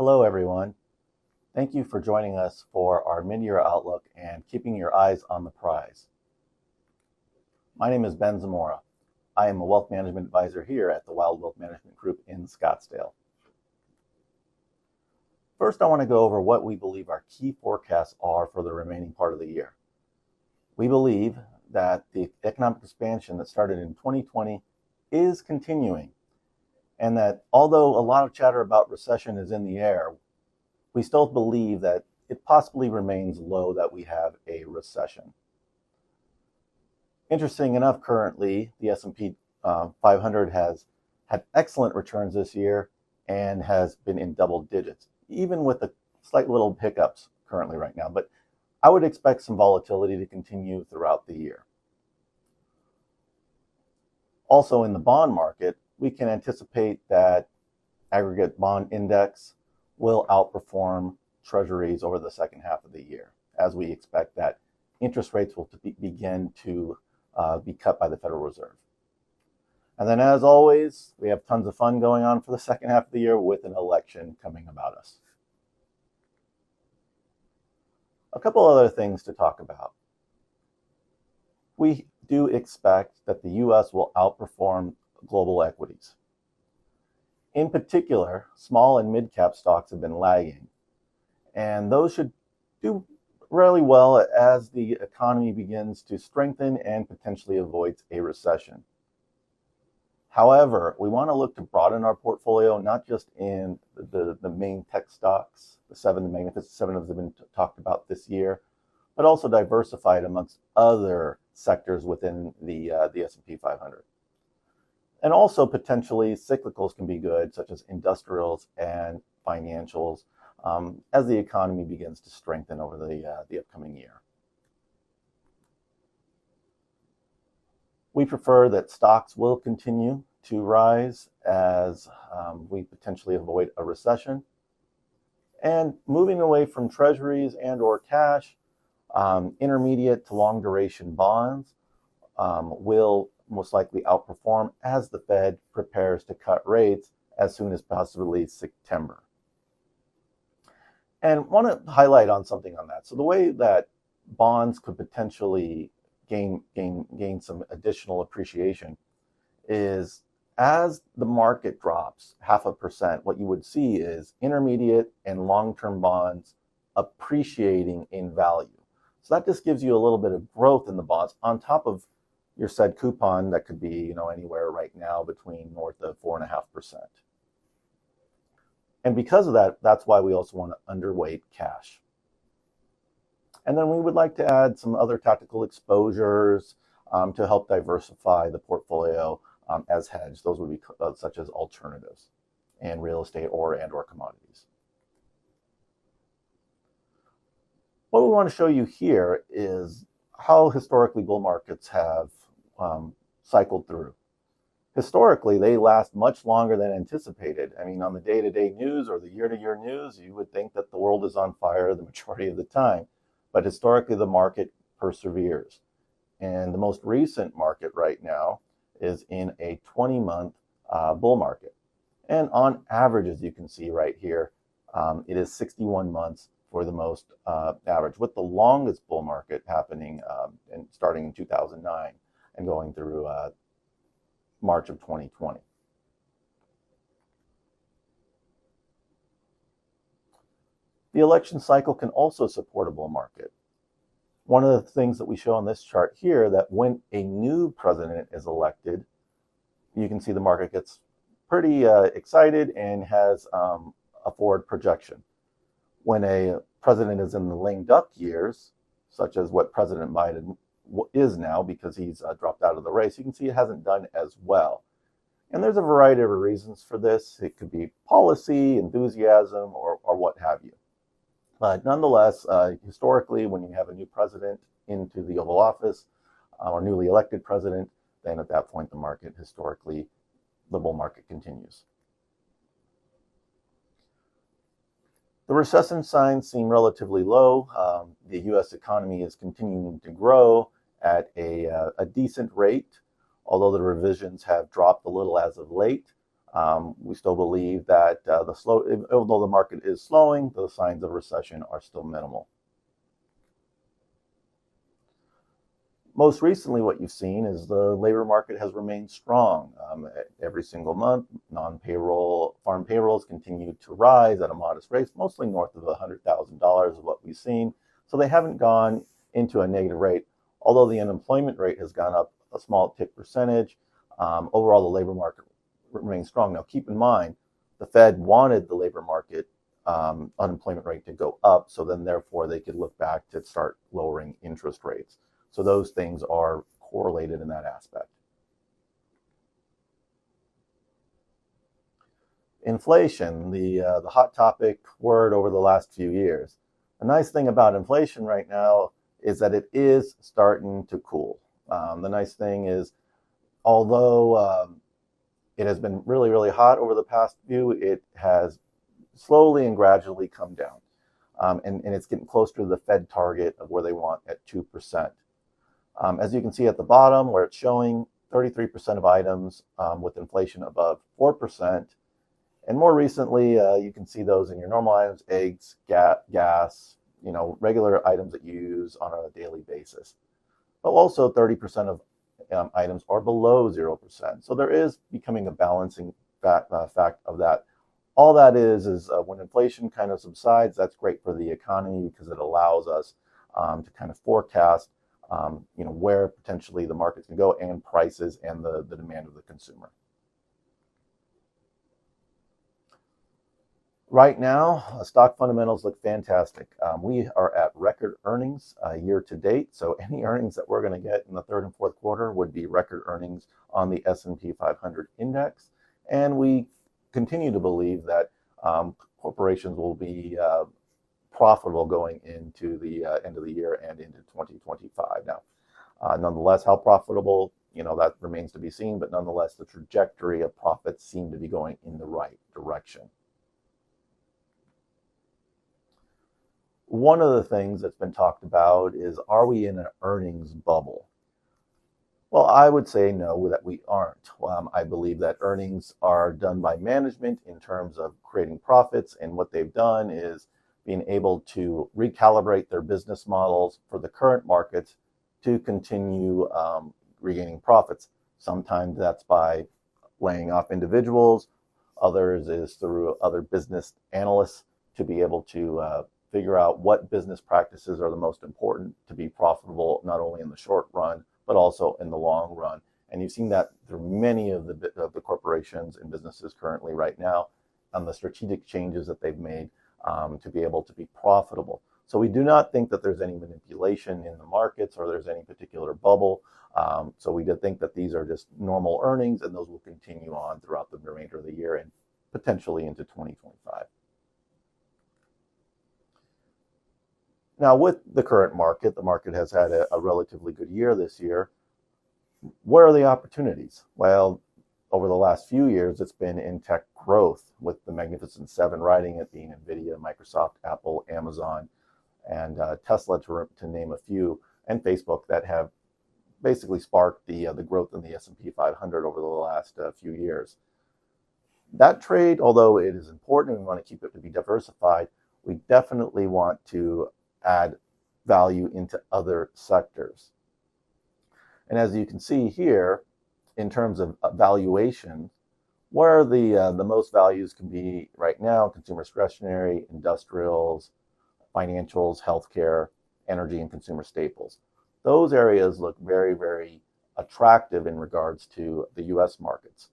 Hello, everyone. Thank you for joining us for our mid-year outlook and keeping your eyes on the prize. My name is Ben Zamora. I am a wealth management advisor here at the Wilde Wealth Management Group in Scottsdale. First, I want to go over what we believe our key forecasts are for the remaining part of the year. We believe that the economic expansion that started in 2020 is continuing, and that although a lot of chatter about recession is in the air, we still believe that it possibly remains low that we have a recession. Interesting enough, currently, the S&P 500 has had excellent returns this year and has been in double digits, even with the slight little hiccups currently right now. But I would expect some volatility to continue throughout the year. Also in the bond market, we can anticipate that aggregate bond index will outperform treasuries over the second half of the year, as we expect that interest rates will begin to be cut by the Federal Reserve. And then, as always, we have tons of fun going on for the second half of the year with an election coming about us. A couple other things to talk about. We do expect that the U.S. will outperform global equities. In particular, small and mid-cap stocks have been lagging, and those should do really well as the economy begins to strengthen and potentially avoids a recession. However, we want to look to broaden our portfolio, not just in the main tech stocks, the Magnificent Seven have been talked about this year, but also diversified amongst other sectors within the S&P 500. And also potentially cyclicals can be good, such as industrials and financials, as the economy begins to strengthen over the upcoming year. We prefer that stocks will continue to rise as we potentially avoid a recession. And moving away from treasuries and or cash, intermediate to long duration bonds will most likely outperform as the Fed prepares to cut rates as soon as possibly September. And want to highlight on something on that. So the way that bonds could potentially gain some additional appreciation is as the market drops 0.5%, what you would see is intermediate and long-term bonds appreciating in value. So that just gives you a little bit of growth in the bonds on top of your said coupon that could be, anywhere right now between north of 4.5%. And because of that, that's why we also want to underweight cash. And then we would like to add some other tactical exposures to help diversify the portfolio as hedged. Those would be such as alternatives and real estate and or commodities. What we want to show you here is how historically bull markets have cycled through. Historically, they last much longer than anticipated. I mean, on the day-to-day news or the year-to-year news, you would think that the world is on fire the majority of the time. But historically, the market perseveres. And the most recent market right now is in a 20-month bull market. And on average, as you can see right here, it is 61 months for the most average, with the longest bull market happening starting in 2009 and going through March of 2020. The election cycle can also support a bull market. One of the things that we show on this chart here, that when a new president is elected, you can see the market gets pretty excited and has a forward projection. When a president is in the lame duck years, such as what President Biden is now because he's dropped out of the race, you can see it hasn't done as well. And there's a variety of reasons for this. It could be policy, enthusiasm, or what have you. But nonetheless, historically, when you have a new president into the Oval Office or newly elected president, then at that point, the market historically, the bull market continues. The recession signs seem relatively low. The U.S. economy is continuing to grow at a decent rate, although the revisions have dropped a little as of late. We still believe that although the market is slowing, the signs of recession are still minimal. Most recently, what you've seen is the labor market has remained strong. Every single month, non-payroll farm payrolls continue to rise at a modest rate, mostly north of $100,000 is what we've seen. So they haven't gone into a negative rate, although the unemployment rate has gone up a small tick percentage. Overall, the labor market remains strong. Now, keep in mind, the Fed wanted the labor market unemployment rate to go up, so then therefore they could look back to start lowering interest rates. So those things are correlated in that aspect. Inflation, the hot topic word over the last few years. The nice thing about inflation right now is that it is starting to cool. The nice thing is, although it has been really, really hot over the past few, it has slowly and gradually come down. And it's getting closer to the Fed target of where they want at 2%. As you can see at the bottom, where it's showing 33% of items with inflation above 4%. And more recently, you can see those in your normal items, eggs, gas, regular items that you use on a daily basis. But also 30% of items are below 0%. So there is becoming a balancing fact of that. All that is when inflation kind of subsides, that's great for the economy because it allows us to kind of forecast where potentially the markets can go and prices and the demand of the consumer. Right now, stock fundamentals look fantastic. We are at record earnings year to date, so any earnings that we're going to get in the third and fourth quarter would be record earnings on the S&P 500 index, and we continue to believe that corporations will be profitable going into the end of the year and into 2025. Now, nonetheless, how profitable, that remains to be seen, but nonetheless, the trajectory of profits seem to be going in the right direction. One of the things that's been talked about is, are we in an earnings bubble? Well, I would say no, that we aren't. I believe that earnings are done by management in terms of creating profits, and what they've done is being able to recalibrate their business models for the current markets to continue regaining profits. Sometimes that's by laying off individuals. Others is through other business analysts to be able to figure out what business practices are the most important to be profitable, not only in the short run, but also in the long run. And you've seen that through many of the corporations and businesses currently right now on the strategic changes that they've made to be able to be profitable. So we do not think that there's any manipulation in the markets or there's any particular bubble. So we did think that these are just normal earnings, and those will continue on throughout the remainder of the year and potentially into 2025. Now, with the current market, the market has had a relatively good year this year. Where are the opportunities? Well, over the last few years, it's been in tech growth, with the Magnificent Seven riding it, being NVIDIA, Microsoft, Apple, Amazon, and Tesla, to name a few, and Facebook, that have basically sparked the growth in the S&P 500 over the last few years. That trade, although it is important and we want to keep it to be diversified, we definitely want to add value into other sectors. And as you can see here, in terms of valuation, where the most values can be right now: consumer discretionary, industrials, financials, healthcare, energy, and consumer staples. Those areas look very, very attractive in regards to the U.S. markets.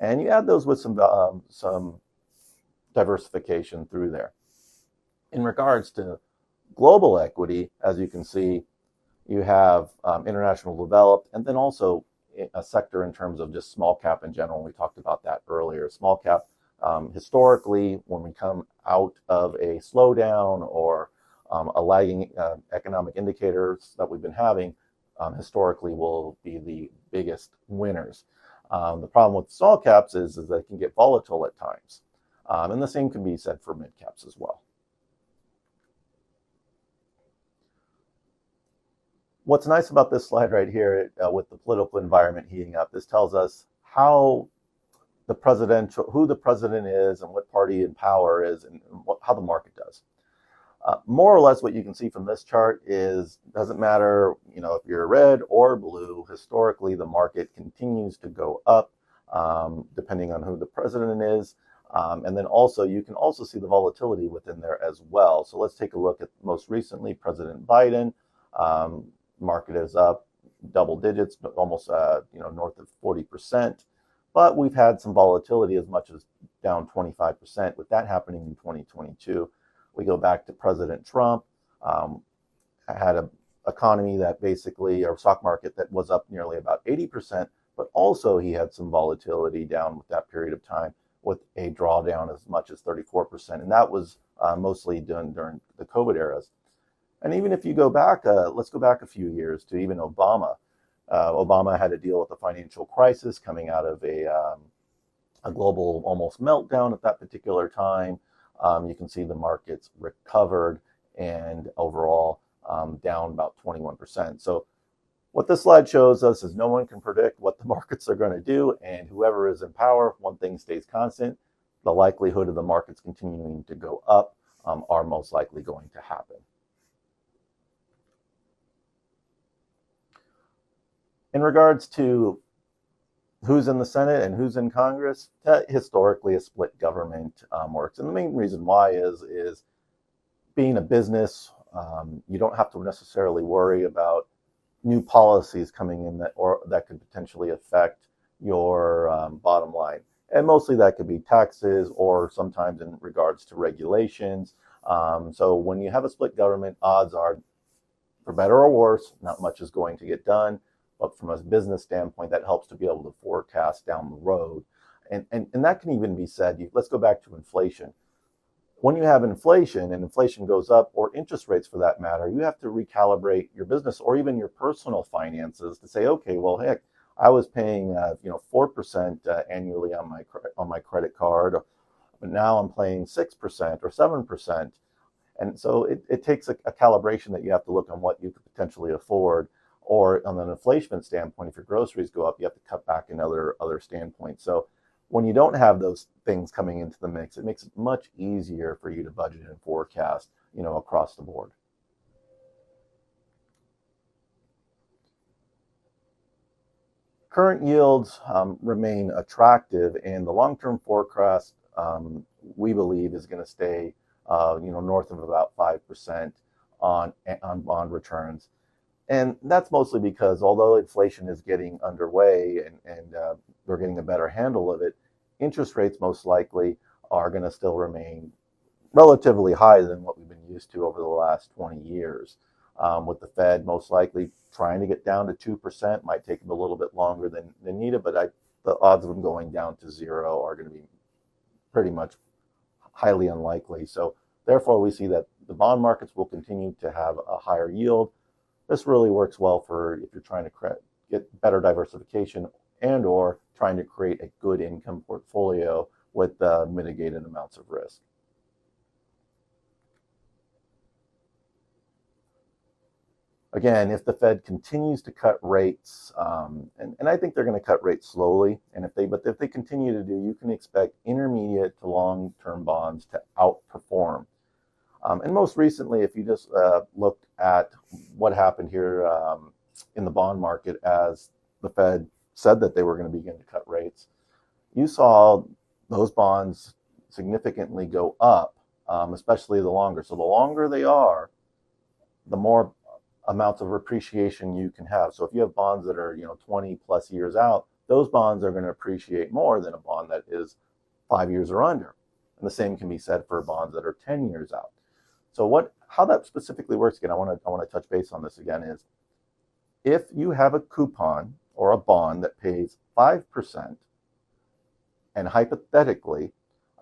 And you add those with some diversification through there. In regards to global equity, as you can see, you have international developed, and then also a sector in terms of just small cap in general. We talked about that earlier. Small cap, historically, when we come out of a slowdown or a lagging economic indicators that we've been having, historically will be the biggest winners. The problem with small caps is they can get volatile at times. And the same can be said for mid caps as well. What's nice about this slide right here, with the political environment heating up, this tells us how who the president is and what party in power is and how the market does. More or less what you can see from this chart is, doesn't matter, if you're red or blue, historically the market continues to go up depending on who the president is. And then also you can also see the volatility within there as well. So let's take a look at most recently President Biden. Market is up double digits, but almost north of 40%. But we've had some volatility as much as down 25%, with that happening in 2022. We go back to President Trump, had an economy that basically, or stock market that was up nearly about 80%, but also he had some volatility down with that period of time with a drawdown as much as 34%. And that was mostly done during the COVID eras. And even if you go back, let's go back a few years to even Obama. Obama had to deal with a financial crisis coming out of a global almost meltdown at that particular time. You can see the markets recovered and overall down about 21%. So what this slide shows us is no one can predict what the markets are going to do, and whoever is in power, one thing stays constant: the likelihood of the markets continuing to go up are most likely going to happen. In regards to who's in the Senate and who's in Congress, historically a split government works. And the main reason why is being a business, you don't have to necessarily worry about new policies coming in that could potentially affect your bottom line. And mostly that could be taxes or sometimes in regards to regulations. So when you have a split government, odds are, for better or worse, not much is going to get done. But from a business standpoint, that helps to be able to forecast down the road. And that can even be said, let's go back to inflation. When you have inflation and inflation goes up, or interest rates for that matter, you have to recalibrate your business or even your personal finances to say, okay, well, heck, I was paying 4% annually on my credit card, but now I'm paying 6% or 7%. And so it takes a calibration that you have to look on what you could potentially afford. Or on an inflation standpoint, if your groceries go up, you have to cut back in other standpoints. So when you don't have those things coming into the mix, it makes it much easier for you to budget and forecast, across the board. Current yields remain attractive, and the long-term forecast, we believe, is going to stay, north of about 5% on bond returns. And that's mostly because although inflation is getting underway and we're getting a better handle of it, interest rates most likely are going to still remain relatively higher than what we've been used to over the last 20 years. With the Fed most likely trying to get down to 2%, might take them a little bit longer than needed, but the odds of them going down to zero are going to be pretty much highly unlikely. So therefore, we see that the bond markets will continue to have a higher yield. This really works well for if you're trying to get better diversification and or trying to create a good income portfolio with mitigated amounts of risk. Again, if the Fed continues to cut rates, and I think they're going to cut rates slowly, and if they continue to do, you can expect intermediate to long-term bonds to outperform. And most recently, if you just look at what happened here in the bond market as the Fed said that they were going to begin to cut rates, you saw those bonds significantly go up, especially the longer. So the longer they are, the more amounts of appreciation you can have. So if you have bonds that are 20 plus years out, those bonds are going to appreciate more than a bond that is 5 years or under. And the same can be said for bonds that are 10 years out. So how that specifically works, again, I want to touch base on this again, is if you have a coupon or a bond that pays 5%, and hypothetically,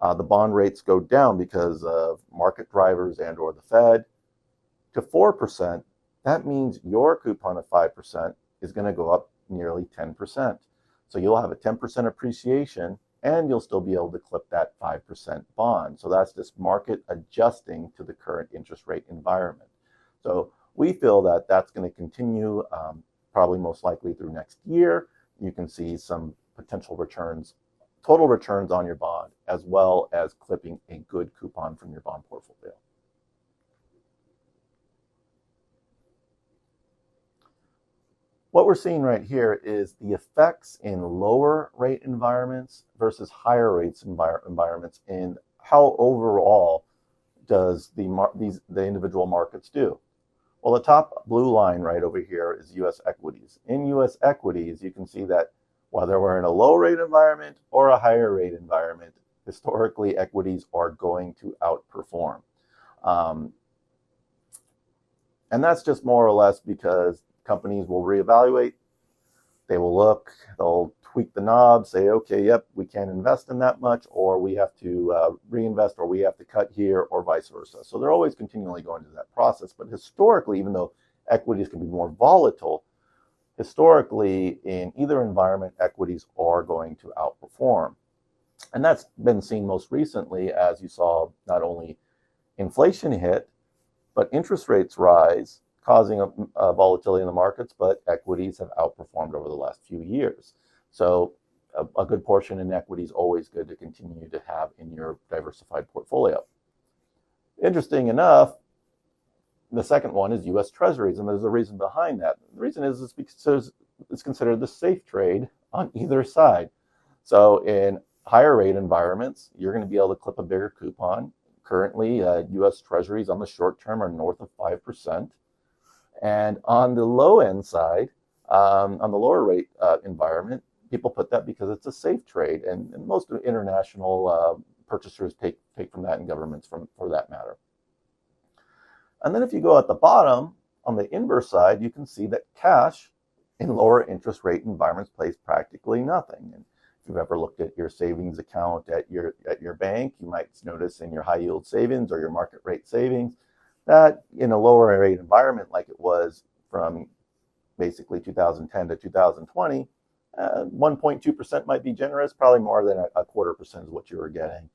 the bond rates go down because of market drivers and or the Fed to 4%, that means your coupon of 5% is going to go up nearly 10%. So you'll have a 10% appreciation, and you'll still be able to clip that 5% bond. So that's just market adjusting to the current interest rate environment. So we feel that that's going to continue probably most likely through next year. You can see some potential returns total returns on your bond, as well as clipping a good coupon from your bond portfolio. What we're seeing right here is the effects in lower rate environments versus higher rates environments, and how overall does the individual markets do. Well, the top blue line right over here is U.S. equities. In U.S. equities, you can see that whether we're in a low rate environment or a higher rate environment, historically equities are going to outperform. And that's just more or less because companies will reevaluate, they will look, they'll tweak the knob, say, okay, yep, we can't invest in that much, or we have to reinvest, or we have to cut here, or vice versa. So they're always continually going through that process. But historically, even though equities can be more volatile, historically, in either environment, equities are going to outperform. And that's been seen most recently as you saw not only inflation hit, but interest rates rise, causing a volatility in the markets, but equities have outperformed over the last few years. So a good portion in equity is always good to continue to have in your diversified portfolio. Interesting enough, the second one is U.S. Treasuries, and there's a reason behind that. The reason is because it's considered the safe trade on either side. So in higher rate environments, you're going to be able to clip a bigger coupon. Currently, U.S. Treasuries on the short term are north of 5%. And on the low end side, on the lower rate environment, people put that because it's a safe trade, and most international purchasers take from that, and governments for that matter. And then if you go at the bottom, on the inverse side, you can see that cash in lower interest rate environments pays practically nothing. And if you've ever looked at your savings account at your bank, you might notice in your high yield savings or your market rate savings that in a lower rate environment like it was from basically 2010 to 2020, 1.2% might be generous, probably more than a 0.25% is what you were getting.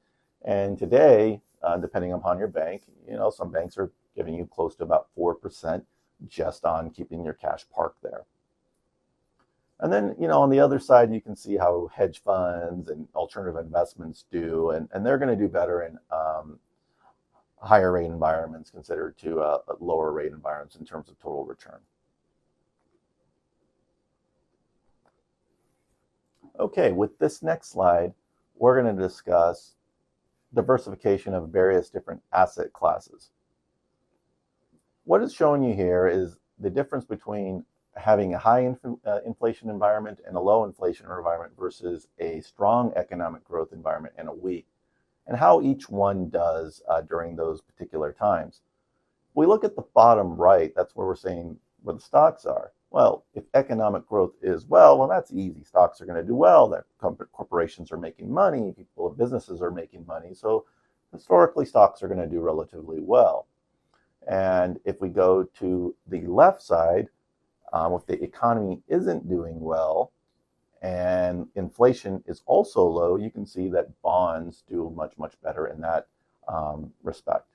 And today, depending upon your bank, some banks are giving you close to about 4% just on keeping your cash parked there. And then, on the other side, you can see how hedge funds and alternative investments do, and they're going to do better in higher rate environments considered to lower rate environments in terms of total return. Okay, with this next slide, we're going to discuss diversification of various different asset classes. What it's showing you here is the difference between having a high inflation environment and a low inflation environment versus a strong economic growth environment and a weak, and how each one does during those particular times. We look at the bottom right, that's where we're saying where the stocks are. Well, if economic growth is well, that's easy. Stocks are going to do well. That corporations are making money. Businesses are making money. So historically, stocks are going to do relatively well. And if we go to the left side, if the economy isn't doing well and inflation is also low, you can see that bonds do much, much better in that respect.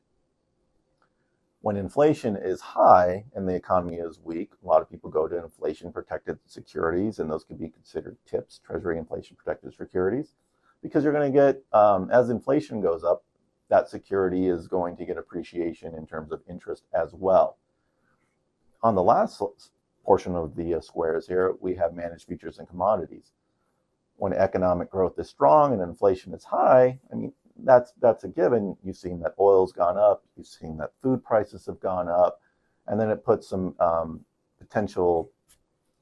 When inflation is high and the economy is weak, a lot of people go to inflation-protected securities, and those could be considered TIPS, Treasury Inflation-Protected Securities, because you're going to get, as inflation goes up, that security is going to get appreciation in terms of interest as well. On the last portion of the squares here, we have managed futures and commodities. When economic growth is strong and inflation is high, that's a given. You've seen that oil's gone up, you've seen that food prices have gone up, and then it puts some potential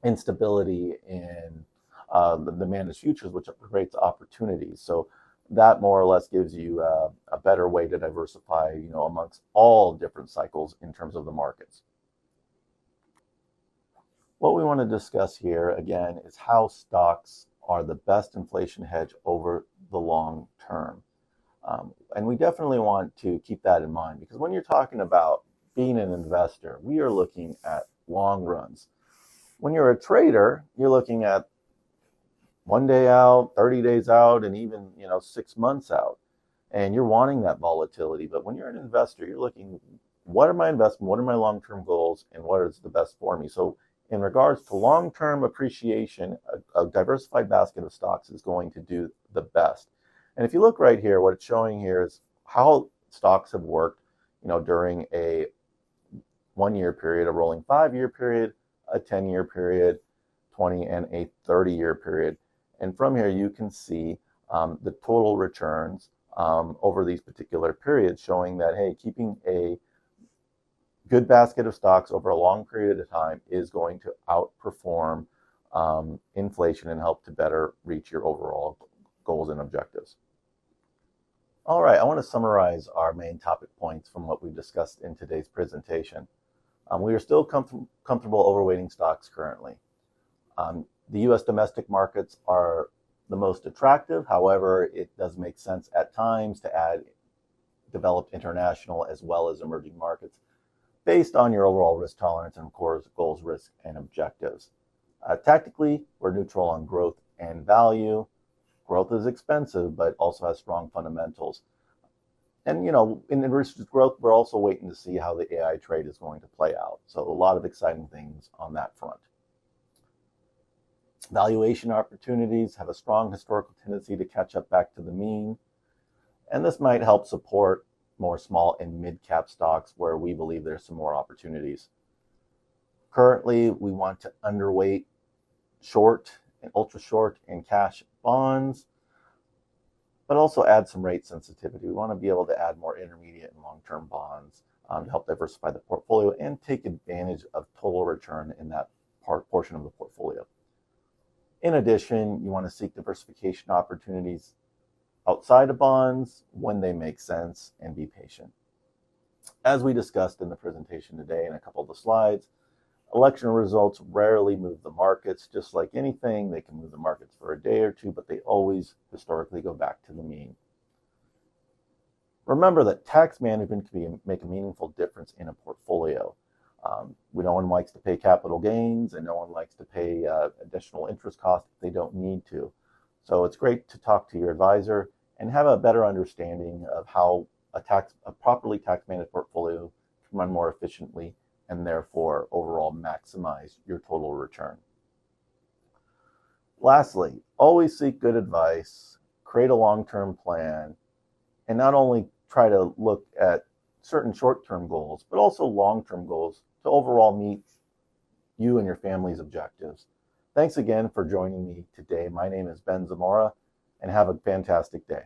instability in the managed futures, which creates opportunities. So that more or less gives you a better way to diversify, amongst all different cycles in terms of the markets. What we want to discuss here again is how stocks are the best inflation hedge over the long term. And we definitely want to keep that in mind, because when you're talking about being an investor, we are looking at long runs. When you're a trader, you're looking at 1 day out, 30 days out, and even 6 months out, and you're wanting that volatility. But when you're an investor, you're looking, what are my investments, what are my long-term goals, and what is the best for me? So In regards to long-term appreciation, a diversified basket of stocks is going to do the best. And if you look right here, what it's showing here is how stocks have worked, during a 1-year period, a rolling 5-year period, a 10-year period, 20 and a 30-year period. And from here, you can see the total returns over these particular periods, showing that, hey, keeping a good basket of stocks over a long period of time is going to outperform inflation and help to better reach your overall goals and objectives. All right, I want to summarize our main topic points from what we've discussed in today's presentation. We are still comfortable overweighting stocks currently. The U.S. domestic markets are the most attractive. However, it does make sense at times to add developed international as well as emerging markets based on your overall risk tolerance and, of course, goals, risk, and objectives. Tactically, we're neutral on growth and value. Growth is expensive, but also has strong fundamentals. And, in addition to growth, we're also waiting to see how the AI trade is going to play out. So a lot of exciting things on that front. Valuation opportunities have a strong historical tendency to catch up back to the mean. And this might help support more small and mid-cap stocks where we believe there's some more opportunities. Currently, we want to underweight short and ultra short and cash bonds, but also add some rate sensitivity. We want to be able to add more intermediate and long-term bonds to help diversify the portfolio and take advantage of total return in that portion of the portfolio. In addition, you want to seek diversification opportunities outside of bonds when they make sense and be patient. As we discussed in the presentation today in a couple of the slides, election results rarely move the markets. Just like anything, they can move the markets for a day or two, but they always historically go back to the mean. Remember that tax management can make a meaningful difference in a portfolio. No one likes to pay capital gains, and no one likes to pay additional interest costs if they don't need to. So it's great to talk to your advisor and have a better understanding of how a properly tax managed portfolio can run more efficiently and therefore overall maximize your total return. Lastly, always seek good advice, create a long-term plan, and not only try to look at certain short-term goals, but also long-term goals to overall meet you and your family's objectives. Thanks again for joining me today. My name is Ben Zamora, and have a fantastic day.